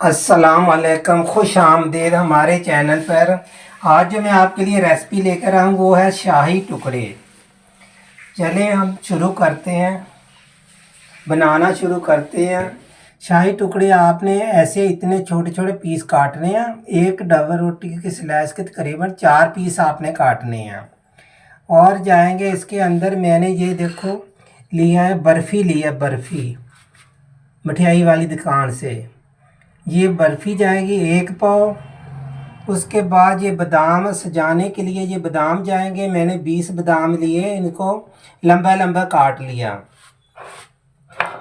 अस्सलाम वालेकुम, खुश आमदीद हमारे चैनल पर। आज जो मैं आपके लिए रेसिपी लेकर आया हूँ वो है शाही टुकड़े। चलिए हम शुरू करते हैं, बनाना शुरू करते हैं। शाही टुकड़े आपने ऐसे इतने छोटे छोटे पीस काटने हैं। एक डबल रोटी की स्लाइस के तकरीबन 4 पीस आपने काटने हैं। और जाएंगे इसके अंदर, मैंने ये देखो लिया है बर्फ़ी, लिया बर्फ़ी मिठाई वाली दुकान से। ये बर्फ़ी जाएगी 1 पाव। उसके बाद ये बादाम सजाने के लिए ये बादाम जाएंगे। मैंने 20 बादाम लिए, इनको लंबा लंबा काट लिया।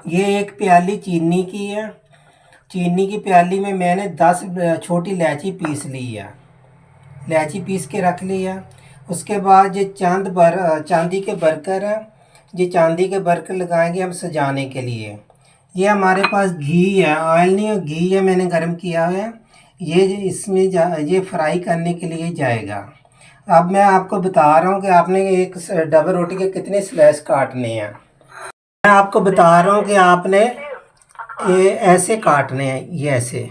ये 1 प्याली चीनी की है। चीनी की प्याली में मैंने 10 छोटी इलायची पीस ली है, इलायची पीस के रख लिया। उसके बाद ये चांदी के बर्गर हैं। ये चांदी के बर्गर लगाएंगे हम सजाने के लिए। ये हमारे पास घी है, ऑयल नहीं है, घी है, मैंने गर्म किया हुआ है। ये इसमें ये फ्राई करने के लिए जाएगा। अब मैं आपको बता रहा हूँ कि आपने एक डबल रोटी के कितने स्लाइस काटने हैं। मैं आपको बता रहा हूँ कि आपने ये ऐसे काटने हैं, ये ऐसे।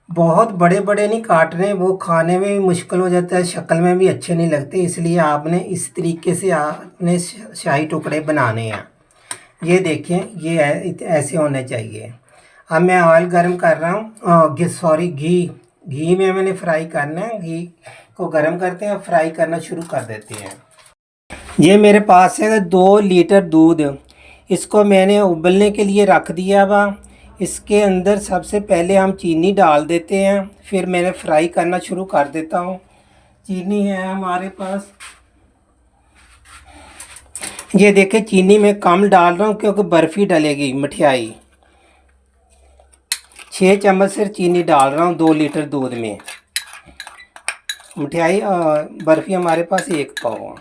बहुत बड़े बड़े नहीं काटने, वो खाने में भी मुश्किल हो जाता है, शक्ल में भी अच्छे नहीं लगते। इसलिए आपने इस तरीके से आपने शाही टुकड़े बनाने हैं। ये देखें, ये ऐसे होने चाहिए। अब मैं ऑयल गर्म कर रहा हूँ, सॉरी घी में मैंने फ्राई करना है। घी को गर्म करते हैं, फ्राई करना शुरू कर देते हैं। ये मेरे पास है 2 लीटर दूध। इसको मैंने उबलने के लिए रख दिया हुआ। इसके अंदर सबसे पहले हम चीनी डाल देते हैं, फिर मैंने फ्राई करना शुरू कर देता हूँ। चीनी है हमारे पास, ये देखें चीनी मैं कम डाल रहा हूँ क्योंकि बर्फ़ी डलेगी मिठाई। 6 चम्मच सिर्फ चीनी डाल रहा हूँ 2 लीटर दूध में। मिठाई बर्फ़ी हमारे पास 1 पाव है।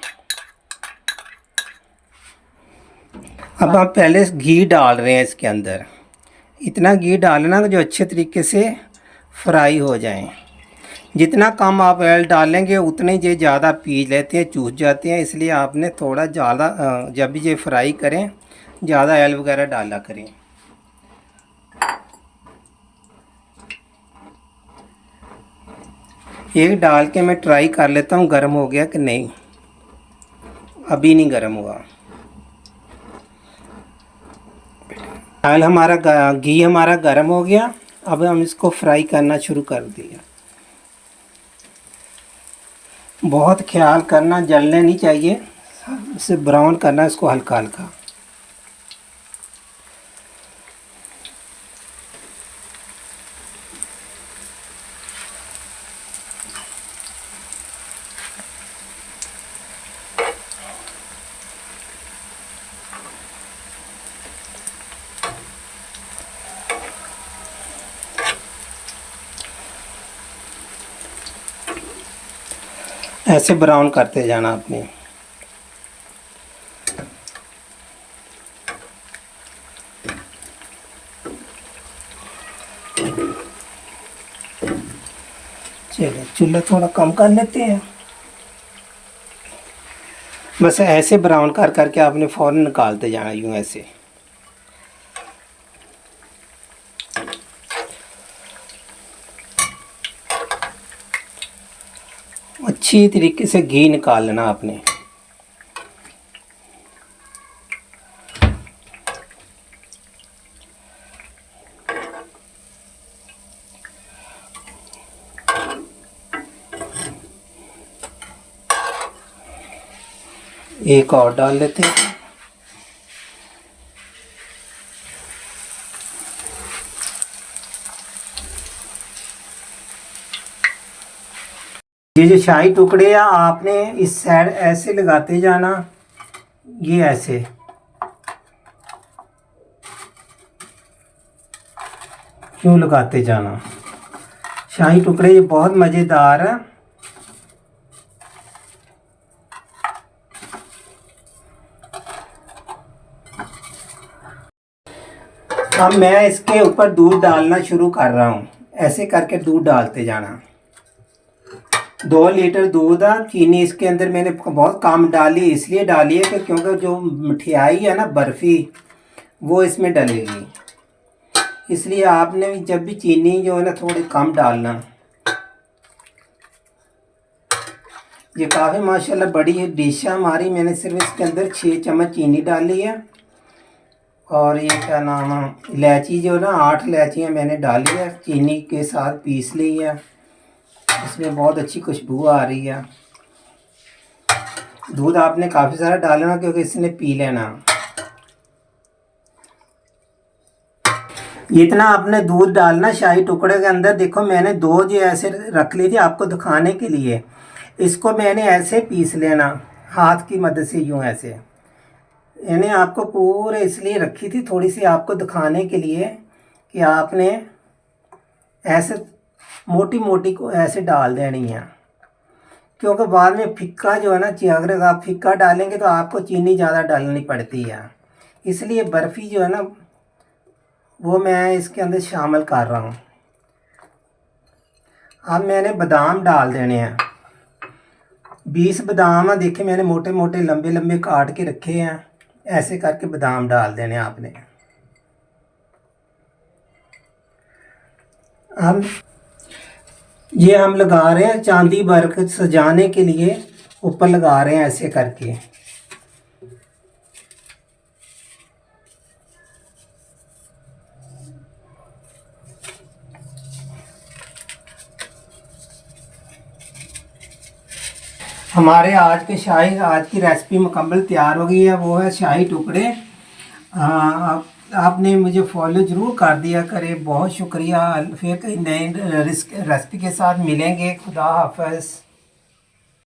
अब हम पहले घी डाल रहे हैं इसके अंदर। इतना घी डालना जो अच्छे तरीके से फ्राई हो जाएं। जितना कम आप ऑयल डालेंगे उतने ये ज़्यादा पी लेते हैं, चूस जाते हैं। इसलिए आपने थोड़ा ज़्यादा, जब भी ये फ्राई करें, ज़्यादा ऑयल वगैरह डाला करें। एक डाल के मैं ट्राई कर लेता हूँ गर्म हो गया कि नहीं। अभी नहीं गर्म हुआ। ऑयल हमारा, घी हमारा गर्म हो गया। अब हम इसको फ्राई करना शुरू कर दिया। बहुत ख्याल करना, जलने नहीं चाहिए, इसे ब्राउन करना इसको हल्का हल्का। ऐसे ब्राउन करते जाना आपने। चलिए चूल्हा थोड़ा कम कर लेते हैं। बस ऐसे ब्राउन कर करके आपने फ़ौरन निकालते जाना, यूँ ऐसे। अच्छी तरीके से घी निकाल लेना आपने। एक और डाल लेते हैं। ये जो शाही टुकड़े हैं आपने इस साइड ऐसे लगाते जाना, ये ऐसे। क्यों लगाते जाना। शाही टुकड़े ये बहुत मज़ेदार है। अब मैं इसके ऊपर दूध डालना शुरू कर रहा हूँ। ऐसे करके दूध डालते जाना। 2 लीटर दूध है। चीनी इसके अंदर मैंने बहुत कम डाली, इसलिए डाली है कि क्योंकि जो मिठाई है ना बर्फ़ी, वो इसमें डलेगी। इसलिए आपने भी जब भी चीनी जो है ना थोड़ी कम डालना। ये काफ़ी माशाल्लाह बड़ी डिश है हमारी। मैंने सिर्फ इसके अंदर 6 चम्मच चीनी डाली है। और ये क्या नाम है, इलायची जो ना 8 इलायचियाँ मैंने डाली है, चीनी के साथ पीस ली है। इसमें बहुत अच्छी खुशबू आ रही है। दूध आपने काफ़ी सारा डालना क्योंकि इसने पी लेना। इतना आपने दूध डालना शाही टुकड़े के अंदर। देखो मैंने 2 जो ऐसे रख ली थी आपको दिखाने के लिए। इसको मैंने ऐसे पीस लेना हाथ की मदद से, यूँ ऐसे। यानी आपको पूरे इसलिए रखी थी थोड़ी सी आपको दिखाने के लिए कि आपने ऐसे मोटी मोटी को ऐसे डाल देनी है, क्योंकि बाद में फिक्का जो है ना, अगर आप फिक्का डालेंगे तो आपको चीनी ज़्यादा डालनी पड़ती है। इसलिए बर्फ़ी जो है ना वो मैं इसके अंदर शामिल कर रहा हूँ। अब मैंने बादाम डाल देने हैं। 20 बादाम है, देखिए मैंने मोटे मोटे लंबे लंबे काट के रखे हैं। ऐसे करके बादाम डाल देने आपने। हम ये हम लगा रहे हैं चांदी वर्क सजाने के लिए, ऊपर लगा रहे हैं ऐसे करके। हमारे आज की रेसिपी मुकम्मल तैयार हो गई है। वो है शाही टुकड़े। आपने मुझे फॉलो ज़रूर कर दिया करें। बहुत शुक्रिया। फिर कहीं नए रेसिपी के साथ मिलेंगे। खुदा हाफ़िज़।